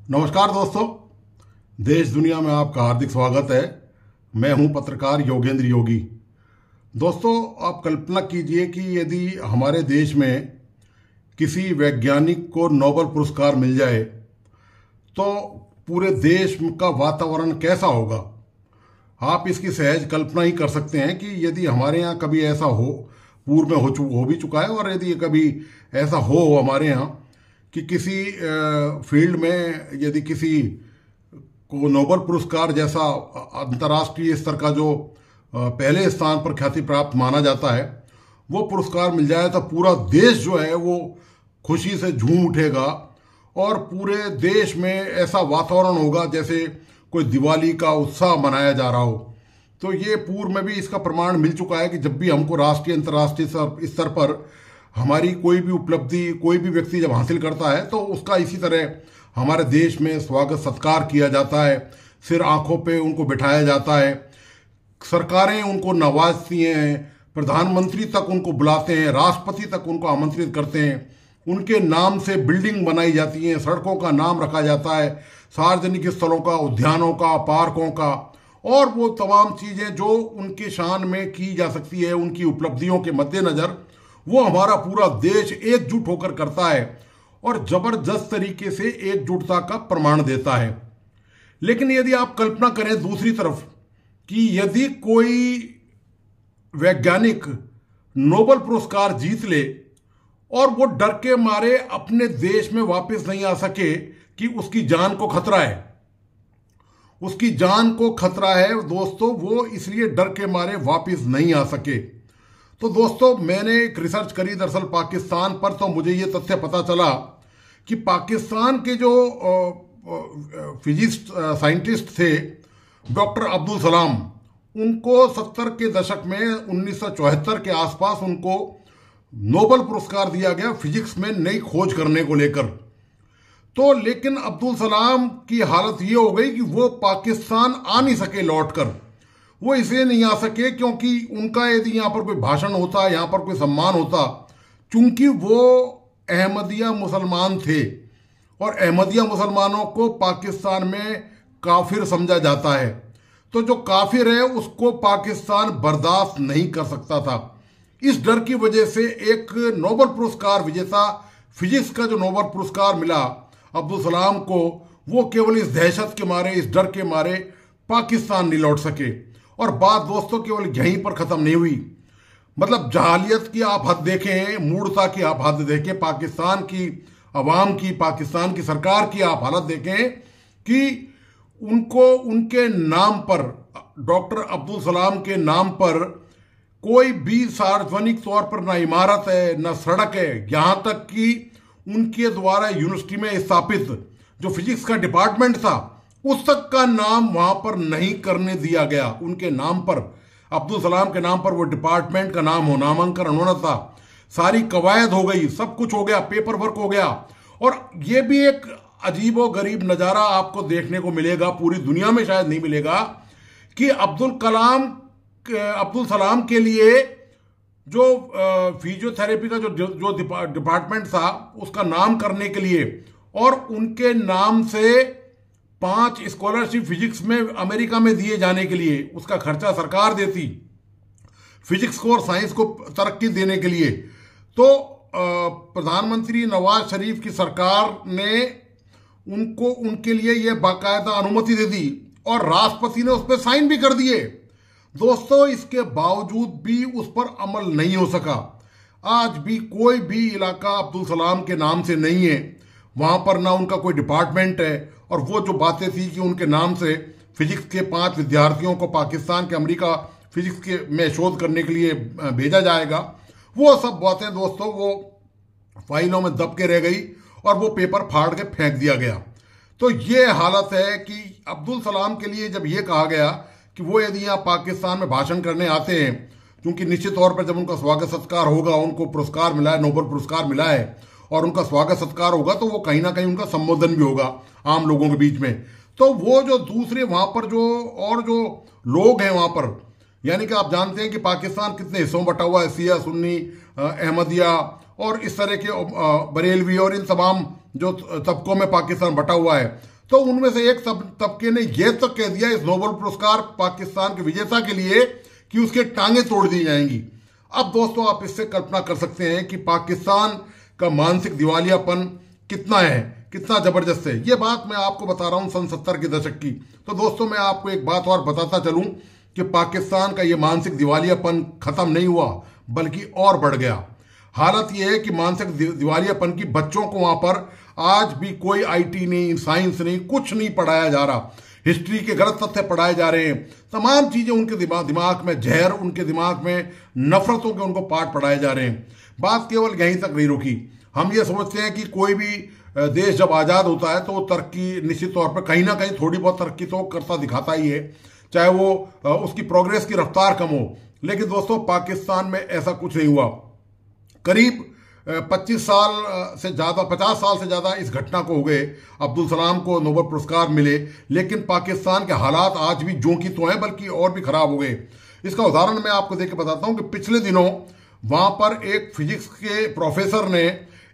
नमस्कार दोस्तों, देश दुनिया में आपका हार्दिक स्वागत है। मैं हूं पत्रकार योगेंद्र योगी। दोस्तों, आप कल्पना कीजिए कि यदि हमारे देश में किसी वैज्ञानिक को नोबेल पुरस्कार मिल जाए तो पूरे देश का वातावरण कैसा होगा। आप इसकी सहज कल्पना ही कर सकते हैं कि यदि हमारे यहाँ कभी ऐसा हो, पूर्व में हो भी चुका है, और यदि कभी ऐसा हो हमारे यहाँ कि किसी फील्ड में यदि किसी को नोबेल पुरस्कार जैसा अंतर्राष्ट्रीय स्तर का जो पहले स्थान पर ख्याति प्राप्त माना जाता है वो पुरस्कार मिल जाए तो पूरा देश जो है वो खुशी से झूम उठेगा और पूरे देश में ऐसा वातावरण होगा जैसे कोई दिवाली का उत्साह मनाया जा रहा हो। तो ये पूर्व में भी इसका प्रमाण मिल चुका है कि जब भी हमको राष्ट्रीय अंतर्राष्ट्रीय स्तर पर हमारी कोई भी उपलब्धि कोई भी व्यक्ति जब हासिल करता है तो उसका इसी तरह हमारे देश में स्वागत सत्कार किया जाता है, सिर आंखों पे उनको बिठाया जाता है, सरकारें उनको नवाजती हैं, प्रधानमंत्री तक उनको बुलाते हैं, राष्ट्रपति तक उनको आमंत्रित करते हैं, उनके नाम से बिल्डिंग बनाई जाती हैं, सड़कों का नाम रखा जाता है, सार्वजनिक स्थलों का, उद्यानों का, पार्कों का, और वो तमाम चीज़ें जो उनके शान में की जा सकती है उनकी उपलब्धियों के मद्देनज़र वो हमारा पूरा देश एकजुट होकर करता है और जबरदस्त तरीके से एकजुटता का प्रमाण देता है। लेकिन यदि आप कल्पना करें दूसरी तरफ कि यदि कोई वैज्ञानिक नोबेल पुरस्कार जीत ले और वो डर के मारे अपने देश में वापस नहीं आ सके कि उसकी जान को खतरा है, उसकी जान को खतरा है दोस्तों, वो इसलिए डर के मारे वापस नहीं आ सके। तो दोस्तों, मैंने एक रिसर्च करी दरअसल पाकिस्तान पर, तो मुझे ये तथ्य पता चला कि पाकिस्तान के जो फिजिक्स साइंटिस्ट थे डॉक्टर अब्दुल सलाम, उनको 70 के दशक में 1974 के आसपास उनको नोबेल पुरस्कार दिया गया फिजिक्स में नई खोज करने को लेकर। तो लेकिन अब्दुल सलाम की हालत ये हो गई कि वो पाकिस्तान आ नहीं सके लौटकर। वो इसलिए नहीं आ सके क्योंकि उनका यदि यहाँ पर कोई भाषण होता, यहाँ पर कोई सम्मान होता, चूंकि वो अहमदिया मुसलमान थे और अहमदिया मुसलमानों को पाकिस्तान में काफिर समझा जाता है, तो जो काफिर है उसको पाकिस्तान बर्दाश्त नहीं कर सकता था। इस डर की वजह से एक नोबेल पुरस्कार विजेता फिजिक्स का जो नोबेल पुरस्कार मिला अब्दुल सलाम को, वो केवल इस दहशत के मारे, इस डर के मारे पाकिस्तान नहीं लौट सके। और बात दोस्तों केवल यहीं पर खत्म नहीं हुई, मतलब जहालियत की आप हद देखें, मूढ़ता की आप हद देखें, पाकिस्तान की अवाम की, पाकिस्तान की सरकार की आप हालत देखें कि उनको उनके नाम पर, डॉक्टर अब्दुल सलाम के नाम पर कोई भी सार्वजनिक तौर पर ना इमारत है ना सड़क है, यहाँ तक कि उनके द्वारा यूनिवर्सिटी में स्थापित जो फिजिक्स का डिपार्टमेंट था उस तक का नाम वहां पर नहीं करने दिया गया। उनके नाम पर, अब्दुल सलाम के नाम पर वो डिपार्टमेंट का नाम हो, नामांकन होना था, सारी कवायद हो गई, सब कुछ हो गया, पेपर वर्क हो गया। और ये भी एक अजीबो गरीब नज़ारा आपको देखने को मिलेगा, पूरी दुनिया में शायद नहीं मिलेगा, कि अब्दुल सलाम के लिए जो फिजियोथेरेपी का जो डिपार्टमेंट था उसका नाम करने के लिए और उनके नाम से 5 स्कॉलरशिप फिजिक्स में अमेरिका में दिए जाने के लिए, उसका खर्चा सरकार देती, फिजिक्स को और साइंस को तरक्की देने के लिए। तो प्रधानमंत्री नवाज शरीफ की सरकार ने उनको उनके लिए यह बाकायदा अनुमति दे दी और राष्ट्रपति ने उस पर साइन भी कर दिए। दोस्तों, इसके बावजूद भी उस पर अमल नहीं हो सका। आज भी कोई भी इलाका अब्दुल सलाम के नाम से नहीं है, वहां पर ना उनका कोई डिपार्टमेंट है। और वो जो बातें थी कि उनके नाम से फिजिक्स के 5 विद्यार्थियों को पाकिस्तान के अमेरिका फिजिक्स के में शोध करने के लिए भेजा जाएगा, वो सब बातें दोस्तों वो फाइलों में दब के रह गई और वो पेपर फाड़ के फेंक दिया गया। तो ये हालत है कि अब्दुल सलाम के लिए जब ये कहा गया कि वो यदि यहाँ पाकिस्तान में भाषण करने आते हैं, क्योंकि निश्चित तौर पर जब उनका स्वागत सत्कार होगा, उनको पुरस्कार मिला है, नोबेल पुरस्कार मिला है और उनका स्वागत सत्कार होगा, तो वो कहीं ना कहीं उनका संबोधन भी होगा आम लोगों के बीच में। तो वो जो दूसरे वहां पर जो लोग हैं वहां पर, यानी कि आप जानते हैं कि पाकिस्तान कितने हिस्सों में बटा हुआ है, शिया, सुन्नी, अहमदिया और इस तरह के बरेलवी और इन तमाम जो तबकों में पाकिस्तान बटा हुआ है। तो उनमें से एक तबके ने यह तक कह दिया इस नोबेल पुरस्कार पाकिस्तान के विजेता के लिए कि उसके टांगे तोड़ दी जाएंगी। अब दोस्तों आप इससे कल्पना कर सकते हैं कि पाकिस्तान का मानसिक दिवालियापन कितना है, कितना जबरदस्त है। ये बात मैं आपको बता रहा हूं सन 70 के दशक की। तो दोस्तों मैं आपको एक बात और बताता चलूं कि पाकिस्तान का ये मानसिक दिवालियापन खत्म नहीं हुआ बल्कि और बढ़ गया। हालत यह है कि मानसिक दिवालियापन की बच्चों को वहां पर आज भी कोई आईटी नहीं, साइंस नहीं, कुछ नहीं पढ़ाया जा रहा। हिस्ट्री के गलत तथ्य पढ़ाए जा रहे हैं, तमाम चीजें उनके दिमाग में जहर, उनके दिमाग में नफरतों के उनको पाठ पढ़ाए जा रहे हैं। बात केवल यहीं तक नहीं रुकी। हम ये समझते हैं कि कोई भी देश जब आज़ाद होता है तो वो तरक्की निश्चित तौर पर कहीं ना कहीं थोड़ी बहुत तरक्की तो करता दिखाता ही है, चाहे वो उसकी प्रोग्रेस की रफ्तार कम हो। लेकिन दोस्तों पाकिस्तान में ऐसा कुछ नहीं हुआ। करीब 50 साल से ज़्यादा इस घटना को हो गए। अब्दुल सलाम को नोबेल पुरस्कार मिले, लेकिन पाकिस्तान के हालात आज भी ज्यों की तो हैं, बल्कि और भी खराब हो गए। इसका उदाहरण मैं आपको देकर बताता हूं कि पिछले दिनों वहां पर एक फिजिक्स के प्रोफेसर ने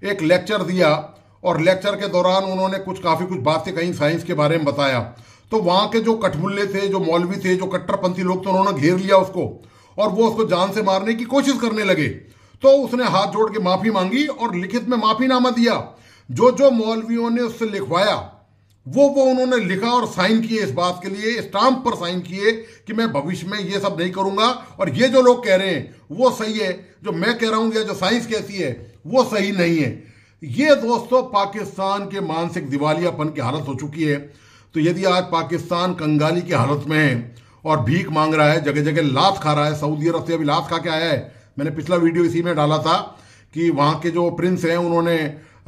एक लेक्चर दिया और लेक्चर के दौरान उन्होंने काफ़ी कुछ बातें कहीं साइंस के बारे में बताया। तो वहां के जो कठमुल्ले थे, जो मौलवी थे, जो कट्टरपंथी लोग थे, उन्होंने घेर लिया उसको और वो उसको जान से मारने की कोशिश करने लगे। तो उसने हाथ जोड़ के माफी मांगी और लिखित में माफीनामा दिया। जो जो मौलवियों ने उससे लिखवाया वो उन्होंने लिखा और साइन किए, इस बात के लिए स्टाम्प पर साइन किए कि मैं भविष्य में ये सब नहीं करूंगा और ये जो लोग कह रहे हैं वो सही है, जो मैं कह रहा हूं या जो साइंस कहती है वो सही नहीं है। ये दोस्तों पाकिस्तान के मानसिक दिवालियापन की हालत हो चुकी है। तो यदि आज पाकिस्तान कंगाली की हालत में है और भीख मांग रहा है, जगह जगह लात खा रहा है, सऊदी अरब से अभी लात खा के आया है। मैंने पिछला वीडियो इसी में डाला था कि वहाँ के जो प्रिंस हैं उन्होंने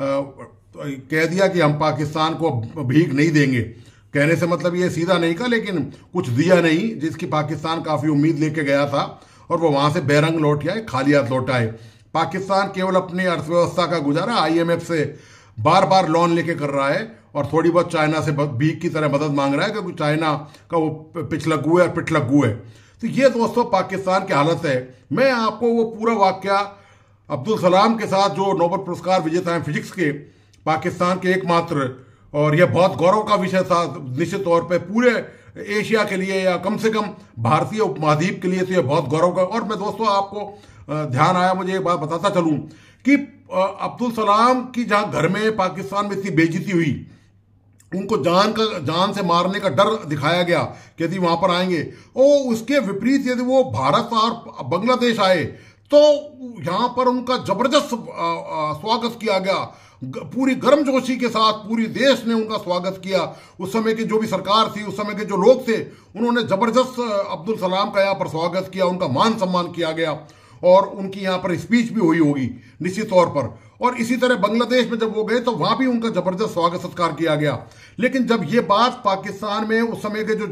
कह दिया कि हम पाकिस्तान को भीख नहीं देंगे। कहने से मतलब ये सीधा नहीं कहा, लेकिन कुछ दिया नहीं जिसकी पाकिस्तान काफ़ी उम्मीद लेके गया था और वो वहाँ से बेरंग लौट आए, खाली हाथ लौट आए। पाकिस्तान केवल अपनी अर्थव्यवस्था का गुजारा IMF से बार बार लोन लेके कर रहा है और थोड़ी बहुत चाइना से भीख की तरह मदद मांग रहा है, क्योंकि चाइना का वो पिछलग्गू है और पिटलग्गू है। तो ये दोस्तों पाकिस्तान की हालत है। मैं आपको वो पूरा वाकया अब्दुल सलाम के साथ, जो नोबेल पुरस्कार विजेता हैं फिजिक्स के, पाकिस्तान के एकमात्र, और यह बहुत गौरव का विषय था निश्चित तौर पे पूरे एशिया के लिए या कम से कम भारतीय उपमहाद्वीप के लिए तो यह बहुत गौरव का। और मैं दोस्तों आपको ध्यान आया, मुझे एक बात बताता चलूं कि अब्दुल सलाम की जहां घर में पाकिस्तान में इतनी बेइज्जती हुई, उनको जान से मारने का डर दिखाया गया कि यदि वहां पर आएंगे, और उसके विपरीत यदि वो भारत और बांग्लादेश आए तो यहां पर उनका जबरदस्त स्वागत किया गया। पूरी गर्मजोशी के साथ पूरी देश ने उनका स्वागत किया। उस समय की जो भी सरकार थी, उस समय के जो लोग थे, उन्होंने जबरदस्त अब्दुल सलाम का यहाँ पर स्वागत किया, उनका मान सम्मान किया गया और उनकी यहाँ पर स्पीच भी हुई होगी निश्चित तौर पर। और इसी तरह बांग्लादेश में जब वो गए तो वहां भी उनका जबरदस्त स्वागत सत्कार किया गया। लेकिन जब ये बात पाकिस्तान में उस समय के जो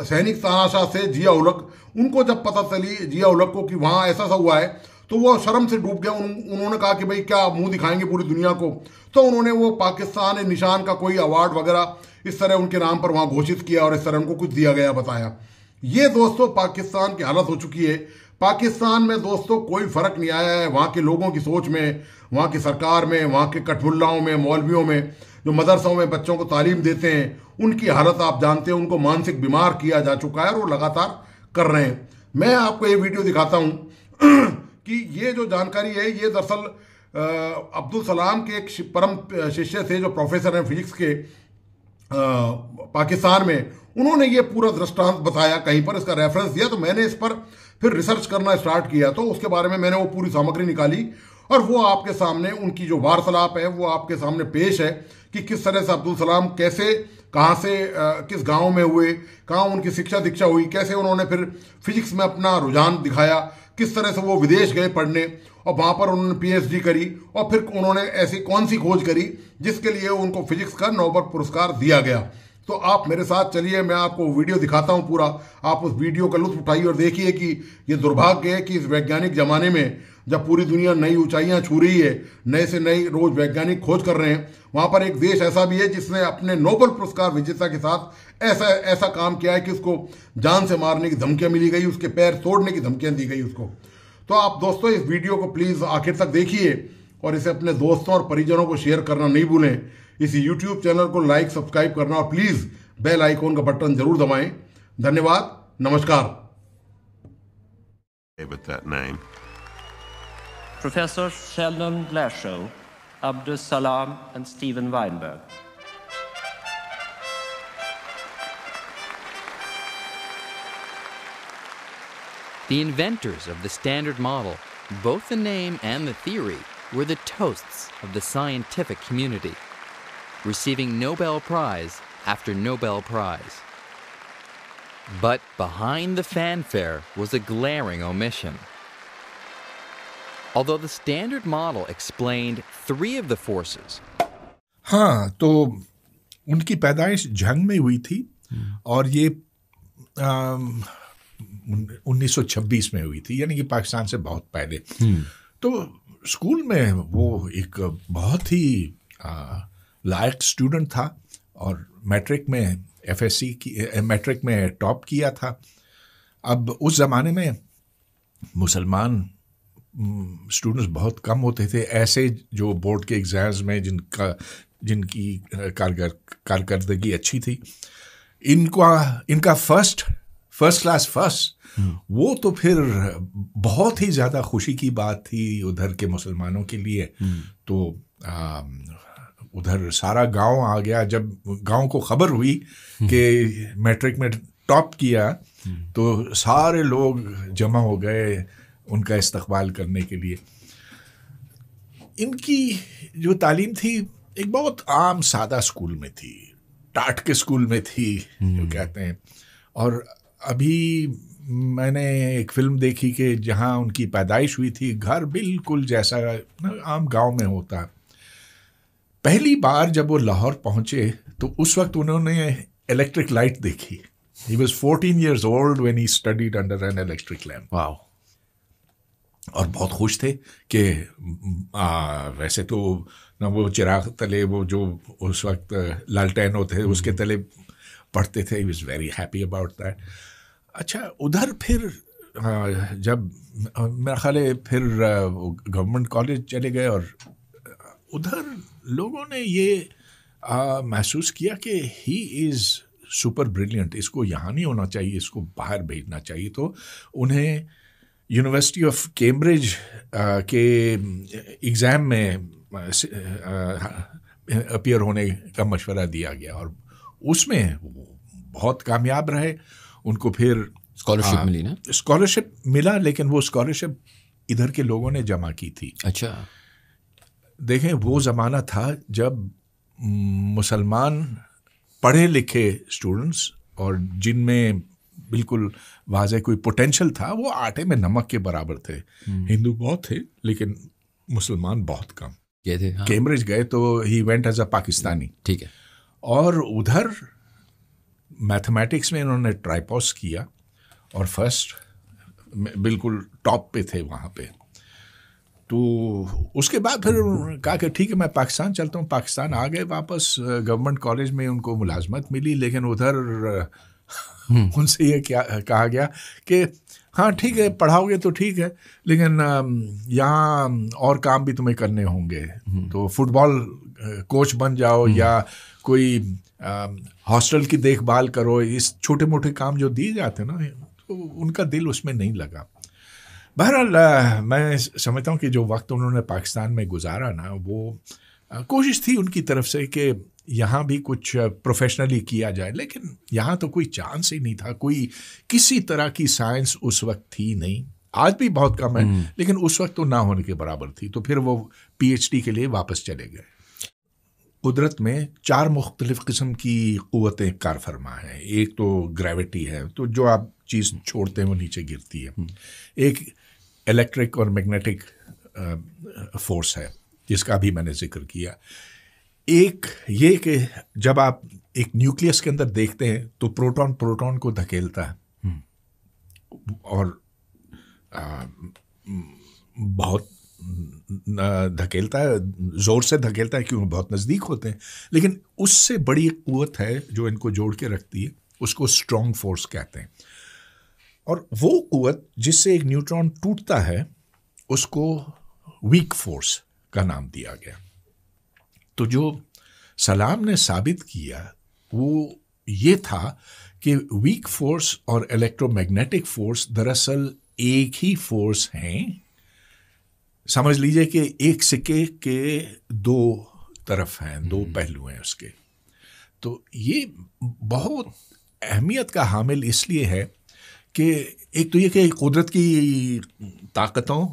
सैनिक तानाशाह थे जिया उलक, उनको जब पता चली जिया उलक को कि वहां ऐसा सा हुआ है, तो वो शर्म से डूब गया। उन्होंने कहा कि भाई क्या मुंह दिखाएंगे पूरी दुनिया को। तो उन्होंने वो पाकिस्तान निशान का कोई अवार्ड वगैरह इस तरह उनके नाम पर वहां घोषित किया और इस तरह उनको कुछ दिया गया, बताया। ये दोस्तों पाकिस्तान की हालत हो चुकी है। पाकिस्तान में दोस्तों कोई फर्क नहीं आया है वहाँ के लोगों की सोच में, वहाँ की सरकार में, वहाँ के कठमुल्लाओं में, मौलवियों में, जो मदरसों में बच्चों को तालीम देते हैं, उनकी हालत आप जानते हैं। उनको मानसिक बीमार किया जा चुका है और वो लगातार कर रहे हैं। मैं आपको ये वीडियो दिखाता हूँ कि ये जो जानकारी है ये दरअसल अब्दुल सलाम के एक परम शिष्य थे जो प्रोफेसर हैं फिजिक्स के पाकिस्तान में। उन्होंने ये पूरा दृष्टांत बताया, कहीं पर इसका रेफरेंस दिया। तो मैंने इस पर फिर रिसर्च करना स्टार्ट किया, तो उसके बारे में मैंने वो पूरी सामग्री निकाली और वो आपके सामने उनकी जो वार्तालाप है वो आपके सामने पेश है कि किस तरह से अब्दुल सलाम कैसे, कहाँ से, किस गांव में हुए, कहाँ उनकी शिक्षा दीक्षा हुई, कैसे उन्होंने फिर फिजिक्स में अपना रुझान दिखाया, किस तरह से वो विदेश गए पढ़ने और वहाँ पर उन्होंने PhD करी और फिर उन्होंने ऐसी कौन सी खोज करी जिसके लिए उनको फिजिक्स का नोबेल पुरस्कार दिया गया। तो आप मेरे साथ चलिए, मैं आपको वीडियो दिखाता हूँ पूरा। आप उस वीडियो का लुत्फ उठाइए और देखिए कि ये दुर्भाग्य है कि इस वैज्ञानिक जमाने में जब पूरी दुनिया नई ऊंचाइयां छू रही है, नए से नई रोज वैज्ञानिक खोज कर रहे हैं, वहां पर एक देश ऐसा भी है जिसने अपने नोबेल पुरस्कार विजेता के साथ ऐसा काम किया है कि उसको जान से मारने की धमकियां मिली गई, उसके पैर तोड़ने की धमकियां दी गई उसको। तो आप दोस्तों इस वीडियो को प्लीज आखिर तक देखिए और इसे अपने दोस्तों और परिजनों को शेयर करना नहीं भूलें, इस YouTube चैनल को लाइक सब्सक्राइब करना और प्लीज बेल आइकॉन का बटन जरूर दबाएं। धन्यवाद, नमस्कार। With that name. Professors Sheldon Glashow, Abdus Salam, and Steven Weinberg. The inventors of the Standard Model, both the name and the theory, were the toasts of the scientific community, receiving Nobel Prize after Nobel Prize. But behind the fanfare was a glaring omission. Although the Standard Model explained 3 of the forces. हाँ, तो उनकी पैदाइश जंग में हुई थी और ये 1926 में हुई थी, यानी कि पाकिस्तान से बहुत पहले। तो स्कूल में वो एक बहुत ही लायक स्टूडेंट था और मैट्रिक में FSC की मैट्रिक में टॉप किया था। अब उस ज़माने में मुसलमान स्टूडेंट्स बहुत कम होते थे, ऐसे जो बोर्ड के एग्ज़ाम्स में जिनकी कारकर्दगी अच्छी थी। इनका फर्स्ट क्लास फर्स्ट, वो तो फिर बहुत ही ज़्यादा खुशी की बात थी उधर के मुसलमानों के लिए। तो उधर सारा गांव आ गया। जब गांव को खबर हुई कि मैट्रिक में टॉप किया तो सारे लोग जमा हो गए उनका इस्तकबाल करने के लिए। इनकी जो तालीम थी एक बहुत आम सादा स्कूल में थी, टाट के स्कूल में थी जो कहते हैं। और अभी मैंने एक फिल्म देखी कि जहां उनकी पैदाइश हुई थी, घर बिल्कुल जैसा आम गांव में होता। पहली बार जब वो लाहौर पहुंचे तो उस वक्त उन्होंने इलेक्ट्रिक लाइट देखी। He was 14 years old when he studied under an electric lamp. Wow. और बहुत खुश थे कि वैसे तो ना वो चिराग तले, वो जो उस वक्त लालटेन होते थे उसके तले पढ़ते थे। He was very happy about that. अच्छा, उधर फिर जब मेरा ख्याल है फिर गवर्नमेंट कॉलेज चले गए और उधर लोगों ने ये महसूस किया कि ही इज़ सुपर ब्रिलियंट, इसको यहाँ नहीं होना चाहिए, इसको बाहर भेजना चाहिए। तो उन्हें यूनिवर्सिटी ऑफ कैम्ब्रिज के एग्ज़ाम में अपीयर होने का मशवरा दिया गया और उसमें बहुत कामयाब रहे। उनको फिर स्कॉलरशिप मिली ना? स्कॉलरशिप मिला, लेकिन वो स्कॉलरशिप इधर के लोगों ने जमा की थी। अच्छा, देखें वो ज़माना था जब मुसलमान पढ़े लिखे स्टूडेंट्स और जिनमें बिल्कुल वाज़े कोई पोटेंशियल था वो आटे में नमक के बराबर थे। हिंदू बहुत थे लेकिन मुसलमान बहुत कम ये थे। हाँ। कैम्ब्रिज गए तो ही वेंट एज अ पाकिस्तानी। ठीक है। और उधर मैथमेटिक्स में इन्होंने ट्राइपॉस किया और फर्स्ट बिल्कुल टॉप पे थे वहाँ पे। तो उसके बाद फिर कहा कि ठीक है मैं पाकिस्तान चलता हूँ। पाकिस्तान आ गए वापस, गवर्नमेंट कॉलेज में उनको मुलाजमत मिली, लेकिन उधर उनसे ये क्या कहा गया कि हाँ ठीक है पढ़ाओगे तो ठीक है, लेकिन यहाँ और काम भी तुम्हें करने होंगे। तो फुटबॉल कोच बन जाओ या कोई हॉस्टल की देखभाल करो। इस छोटे मोटे काम जो दिए जाते ना, तो उनका दिल उसमें नहीं लगा। बहरहाल मैं समझता हूँ कि जो वक्त उन्होंने पाकिस्तान में गुजारा ना, वो कोशिश थी उनकी तरफ से कि यहाँ भी कुछ प्रोफेशनली किया जाए, लेकिन यहाँ तो कोई चांस ही नहीं था। कोई किसी तरह की साइंस उस वक्त थी नहीं, आज भी बहुत कम है, लेकिन उस वक्त तो ना होने के बराबर थी। तो फिर वो PhD के लिए वापस चले गए। कुदरत में 4 मुख्तलिफ किस्म की क़ुव्वतें कार फरमा हैं। एक तो ग्रेविटी है, तो जो आप चीज़ छोड़ते हैं वो नीचे गिरती है। एक इलेक्ट्रिक और मैग्नेटिक फोर्स है जिसका भी मैंने जिक्र किया। एक ये कि जब आप एक न्यूक्लियस के अंदर देखते हैं तो प्रोटॉन को धकेलता है और बहुत धकेलता है, ज़ोर से धकेलता है क्योंकि बहुत नज़दीक होते हैं। लेकिन उससे बड़ी एक क़ुव्वत है जो इनको जोड़ के रखती है, उसको स्ट्रॉन्ग फोर्स कहते हैं। और वो क़ुव्वत जिससे एक न्यूट्रॉन टूटता है उसको वीक फोर्स का नाम दिया गया। तो जो सलाम ने साबित किया वो ये था कि वीक फोर्स और इलेक्ट्रोमैग्नेटिक फोर्स दरअसल एक ही फोर्स हैं। समझ लीजिए कि एक सिक्के के दो तरफ हैं, दो पहलू हैं उसके। तो ये बहुत अहमियत का हामिल इसलिए है कि एक तो ये कि कुदरत की ताकतों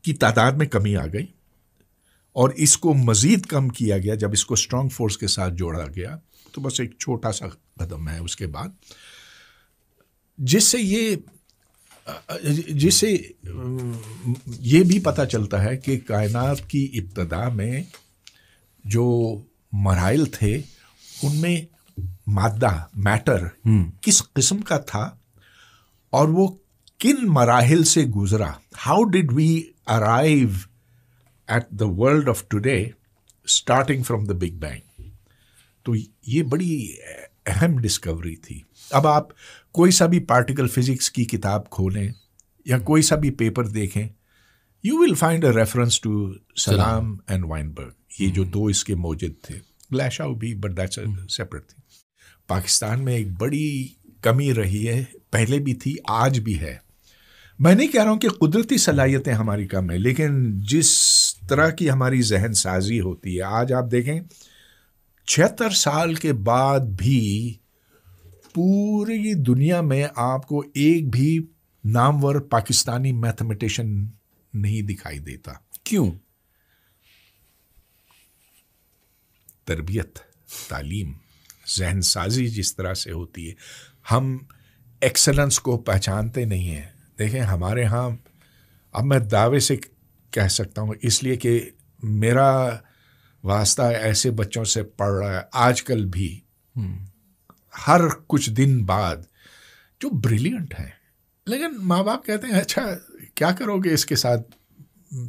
की तादाद में कमी आ गई और इसको मज़ीद कम किया गया जब इसको स्ट्रॉन्ग फोर्स के साथ जोड़ा गया। तो बस एक छोटा सा कदम है उसके बाद, जिससे ये भी पता चलता है कि कायनात की इब्तदा में जो मराइल थे उनमें मादा मैटर किस किस्म का था और वो किन मराहिल से गुजरा। How did we arrive at the world of today starting from the big bang. तो ये बड़ी अहम डिस्कवरी थी। अब आप कोई सा भी पार्टिकल फिजिक्स की किताब खोलें या कोई सा भी पेपर देखें, you will find a reference to Salam and Weinberg. ये जो दो इसके मौजूद थे, ग्लैशाउ भी, but that's a separate thing. Pakistan में एक बड़ी कमी रही है, पहले भी थी, आज भी है। मैं नहीं कह रहा हूँ कि कुदरती सलाहियतें हमारी कम है, लेकिन जिस तरह की हमारी जहन साजी होती है, आज आप देखें 76 साल के बाद भी पूरी दुनिया में आपको एक भी नामवर पाकिस्तानी मैथमेटिशियन नहीं दिखाई देता। क्यों? तरबियत, तालीम, जहन साजी जिस तरह से होती है, हम एक्सेलेंस को पहचानते नहीं हैं। देखें हमारे यहाँ, अब मैं दावे से कह सकता हूँ इसलिए कि मेरा वास्ता ऐसे बच्चों से पढ़ रहा है आजकल भी, हर कुछ दिन बाद, जो ब्रिलियंट हैं, लेकिन माँ बाप कहते हैं अच्छा क्या करोगे इसके साथ,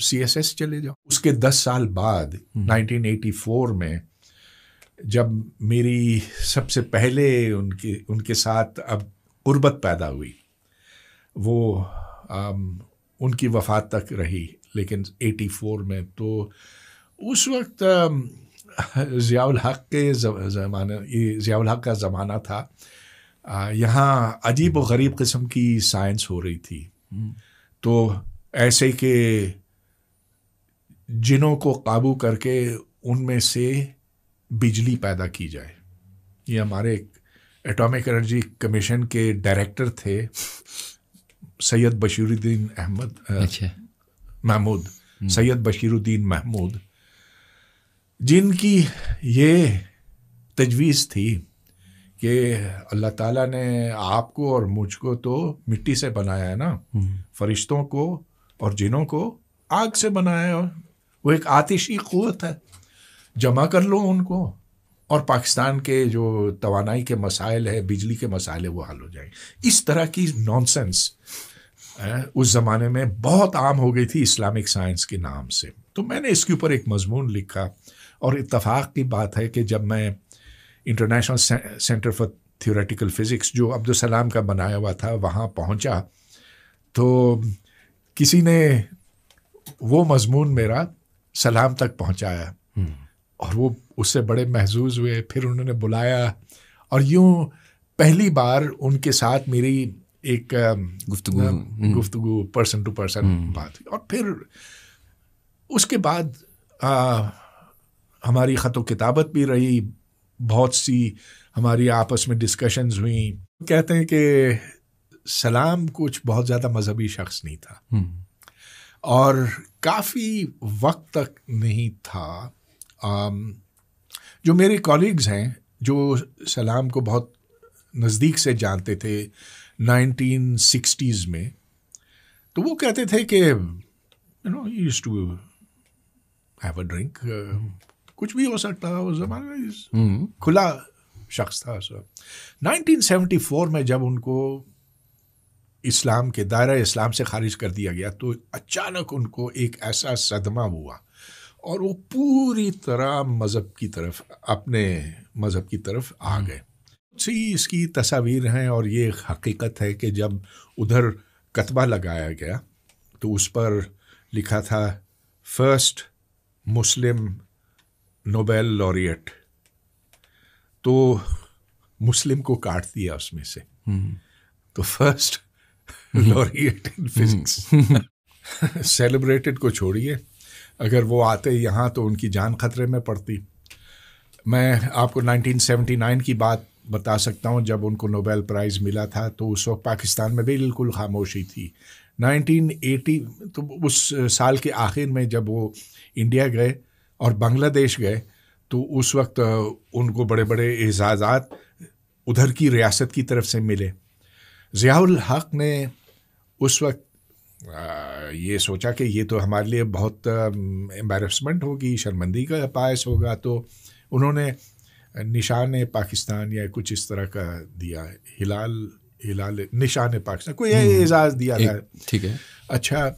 CSS चले जाओ। उसके 10 साल बाद 1984 में जब मेरी सबसे पहले उनके साथ अब कुर्बत पैदा हुई, वो उनकी वफ़ात तक रही, लेकिन 84 में, तो उस वक्त ज़ियाउल हक़ के ज़माने, ये ज़ियाउल हक़ का ज़माना था। यहाँ अजीब व गरीब किस्म की साइंस हो रही थी। तो ऐसे कि जिनों को काबू करके उनमें से बिजली पैदा की जाए। ये हमारे एटॉमिक एनर्जी कमीशन के डायरेक्टर थे सैयद बशीरुद्दीन महमूद, सैयद बशीरुद्दीन महमूद, जिनकी ये तजवीज़ थी कि अल्लाह ताला ने आपको और मुझको तो मिट्टी से बनाया है ना, फरिश्तों को और जिनों को आग से बनाया है, वो एक आतिशी क़ुव्वत है, जमा कर लो उनको और पाकिस्तान के जो तवानाई के मसाइल है, बिजली के मसाइल है, वो हल हो जाएंगे। इस तरह की नॉनसेंस उस ज़माने में बहुत आम हो गई थी इस्लामिक साइंस के नाम से। तो मैंने इसके ऊपर एक मजमून लिखा और इत्तफाक की बात है कि जब मैं international centre for theoretical physics, जो अब्दुल सलाम का बनाया हुआ था, वहाँ पहुँचा तो किसी ने वो मजमून मेरा सलाम तक पहुँचाया और वो उससे बड़े महजूज हुए। फिर उन्होंने बुलाया और यूँ पहली बार उनके साथ मेरी एक गुफ्तगू पर्सन टू पर्सन बात हुई। और फिर उसके बाद हमारी ख़त व किताबत भी रही, बहुत सी हमारी आपस में डिस्कशंस हुई। कहते हैं कि सलाम कुछ बहुत ज़्यादा मजहबी शख्स नहीं था और काफ़ी वक्त तक नहीं था। जो मेरे कॉलीग्स हैं जो सलाम को बहुत नज़दीक से जानते थे 1960s में, तो वो कहते थे कि he used to have a drink, कुछ भी हो सकता है उस ज़माने में, खुला शख्स था सब। 1974 में जब उनको इस्लाम के दायरा इस्लाम से खारिज कर दिया गया तो अचानक उनको एक ऐसा सदमा हुआ और वो पूरी तरह मज़हब की तरफ, अपने मज़हब की तरफ आ गए। सी इसकी तस्वीर हैं और ये हकीकत है कि जब उधर कतबा लगाया गया तो उस पर लिखा था फर्स्ट मुस्लिम नोबेल लॉरिएट तो मुस्लिम को काट दिया उसमें से। तो first laureate in physics. Celebrated को छोड़िए, अगर वो आते यहाँ तो उनकी जान खतरे में पड़ती। मैं आपको 1979 की बात बता सकता हूँ, जब उनको नोबेल प्राइज़ मिला था तो उस वक्त पाकिस्तान में बिल्कुल खामोशी थी। 1980 तो उस साल के आखिर में जब वो इंडिया गए और बांग्लादेश गए तो उस वक्त उनको बड़े बड़े एजाज़ात उधर की रियासत की तरफ से मिले। ज़ियाउल हक ने उस वक्त ये सोचा कि ये तो हमारे लिए बहुत एम्बैरसमेंट होगी, शर्मिंदगी का बायस होगा, तो उन्होंने निशान पाकिस्तान या कुछ इस तरह का दिया, हिलाल निशान पाकिस्तान, कोई एजाज़ दिया था। ठीक है, अच्छा,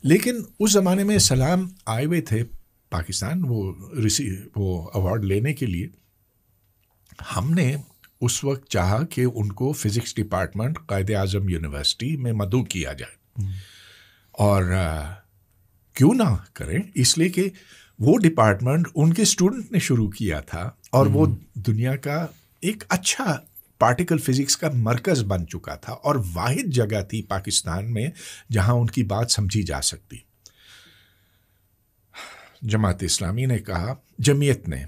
लेकिन उस ज़माने में सलाम आए हुए थे पाकिस्तान वो अवार्ड लेने के लिए। हमने उस वक्त चाहा कि उनको फ़िज़िक्स डिपार्टमेंट कायद-ए-आज़म यूनिवर्सिटी में मदऊ किया जाए, और क्यों ना करें, इसलिए कि वो डिपार्टमेंट उनके स्टूडेंट ने शुरू किया था और वो दुनिया का एक अच्छा पार्टिकल फिज़िक्स का मरकज़ बन चुका था और वाहिद जगह थी पाकिस्तान में जहां उनकी बात समझी जा सकती। जमात इस्लामी ने कहा, जमीयत ने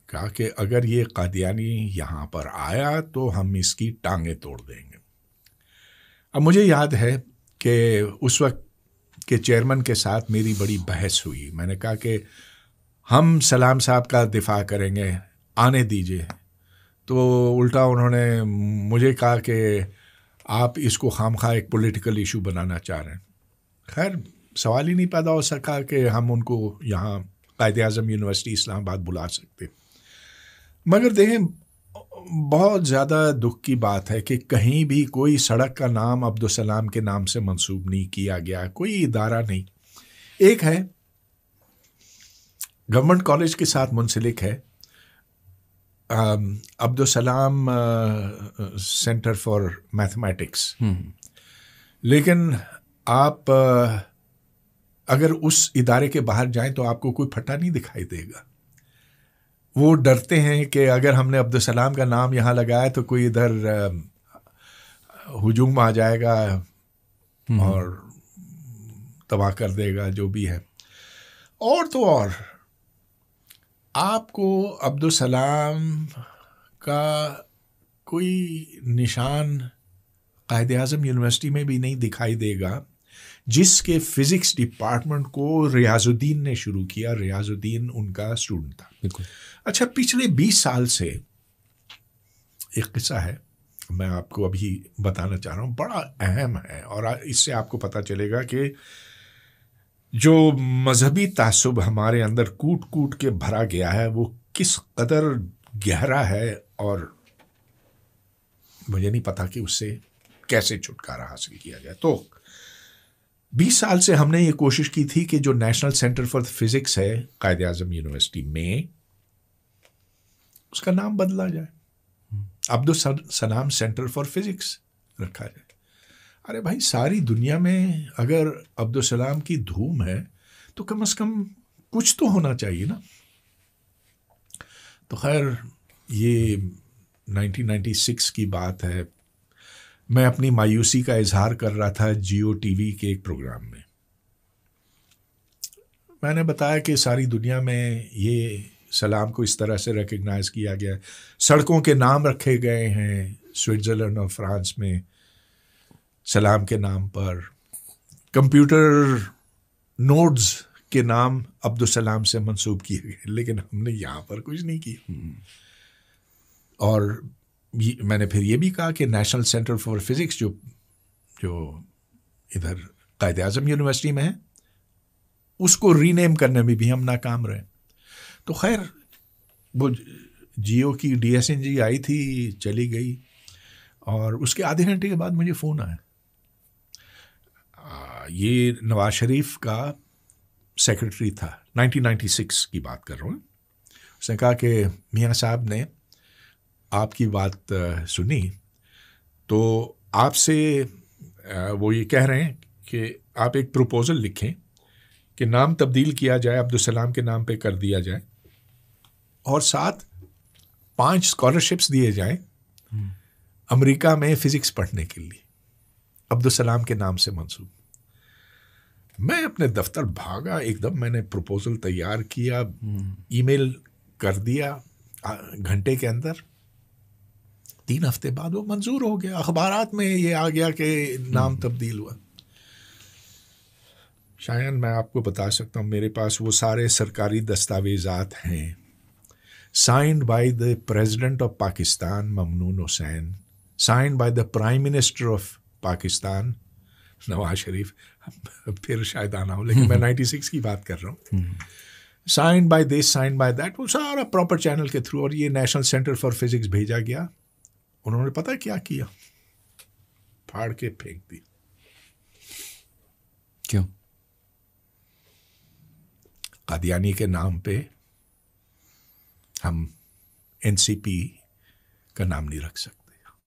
कहा कि अगर ये कादियानी यहाँ पर आया तो हम इसकी टांगें तोड़ देंगे। अब मुझे याद है कि उस वक्त के चेयरमैन के साथ मेरी बड़ी बहस हुई। मैंने कहा कि हम सलाम साहब का दिफा करेंगे, आने दीजिए। तो उल्टा उन्होंने मुझे कहा कि आप इसको खामखा एक पॉलिटिकल इशू बनाना चाह रहे हैं। खैर, सवाल ही नहीं पैदा हो सका कि हम उनको यहाँ कायद-ए-आज़म यूनिवर्सिटी इस्लामाबाद बुला सकते। मगर देखें, बहुत ज़्यादा दुख की बात है कि कहीं भी कोई सड़क का नाम अब्दुल सलाम के नाम से मंसूब नहीं किया गया, कोई इदारा नहीं। एक है गवर्नमेंट कॉलेज के साथ मुंसलिक है Abdul Salam centre for mathematics, लेकिन आप अगर उस इदारे के बाहर जाएं तो आपको कोई फट्टा नहीं दिखाई देगा। वो डरते हैं कि अगर हमने अब्दुल सलाम का नाम यहाँ लगाया तो कोई इधर हुजूम आ जाएगा और तबाह कर देगा, जो भी है। और तो और आपको अब्दुल सलाम का कोई निशान कायद-ए-आज़म यूनिवर्सिटी में भी नहीं दिखाई देगा, जिसके फिज़िक्स डिपार्टमेंट को रियाजुद्दीन ने शुरू किया। रियाजुद्दीन उनका स्टूडेंट था। बिल्कुल। अच्छा, पिछले 20 साल से एक किस्सा है, मैं आपको अभी बताना चाह रहा हूँ, बड़ा अहम है, और इससे आपको पता चलेगा कि जो मजहबी तासुब हमारे अंदर कूट कूट के भरा गया है वो किस कदर गहरा है, और मुझे नहीं पता कि उससे कैसे छुटकारा हासिल किया जाए। तो 20 साल से हमने ये कोशिश की थी कि जो नेशनल सेंटर फॉर फिजिक्स है कायद-ए-आज़म यूनिवर्सिटी में, उसका नाम बदला जाए, Abdul Salam centre for physics रखा जाए। अरे भाई, सारी दुनिया में अगर अब्दुल सलाम की धूम है तो कम से कम कुछ तो होना चाहिए ना। तो खैर, ये 1996 की बात है। मैं अपनी मायूसी का इजहार कर रहा था जियो टीवी के एक प्रोग्राम में। मैंने बताया कि सारी दुनिया में ये सलाम को इस तरह से रिकग्नाइज किया गया है, सड़कों के नाम रखे गए हैं स्विट्ज़रलैंड और फ्रांस में सलाम के नाम पर, कंप्यूटर नोड्स के नाम अब्दुल सलाम से मंसूब किए गए, लेकिन हमने यहाँ पर कुछ नहीं किया। और मैंने फिर ये भी कहा कि नेशनल सेंटर फॉर फिजिक्स जो इधर कायद-ए-आज़म यूनिवर्सिटी में है, उसको रीनेम करने में भी हम नाकाम रहे। तो खैर, वो जियो की DSNG आई थी, चली गई, और उसके आधे घंटे के बाद मुझे फ़ोन आया। ये नवाज शरीफ का सेक्रेटरी था, 1996 की बात कर रहा हूँ। उसने कहा कि मियाँ साहब ने आपकी बात सुनी, तो आपसे वो ये कह रहे हैं कि आप एक प्रपोज़ल लिखें कि नाम तब्दील किया जाए, अब्दुल सलाम के नाम पे कर दिया जाए, और साथ 5 स्कॉलरशिप्स दिए जाएं अमेरिका में फिजिक्स पढ़ने के लिए, अब्दुल सलाम के नाम से मंसूब। मैं अपने दफ्तर भागा, एकदम मैंने प्रपोजल तैयार किया, ईमेल कर दिया, घंटे के अंदर 3 हफ्ते बाद वो मंजूर हो गया। अखबारात में ये आ गया कि नाम तब्दील हुआ। शायद मैं आपको बता सकता हूँ, मेरे पास वो सारे सरकारी दस्तावेजात हैं, signed by the president of Pakistan Mamnoon Hussain, signed by the prime minister of Pakistan Nawaz Sharif, फिर शायद आना हो, लेकिन मैं 96 की बात कर रहा हूँ, signed by this, signed by that, वो सारा प्रॉपर चैनल के थ्रू। और ये नेशनल सेंटर फॉर फिजिक्स भेजा गया। उन्होंने पता क्या किया? फाड़ के फेंक दी। क्यों? कादियानी के नाम पे हम एनसीपी का नाम नहीं रख सकते।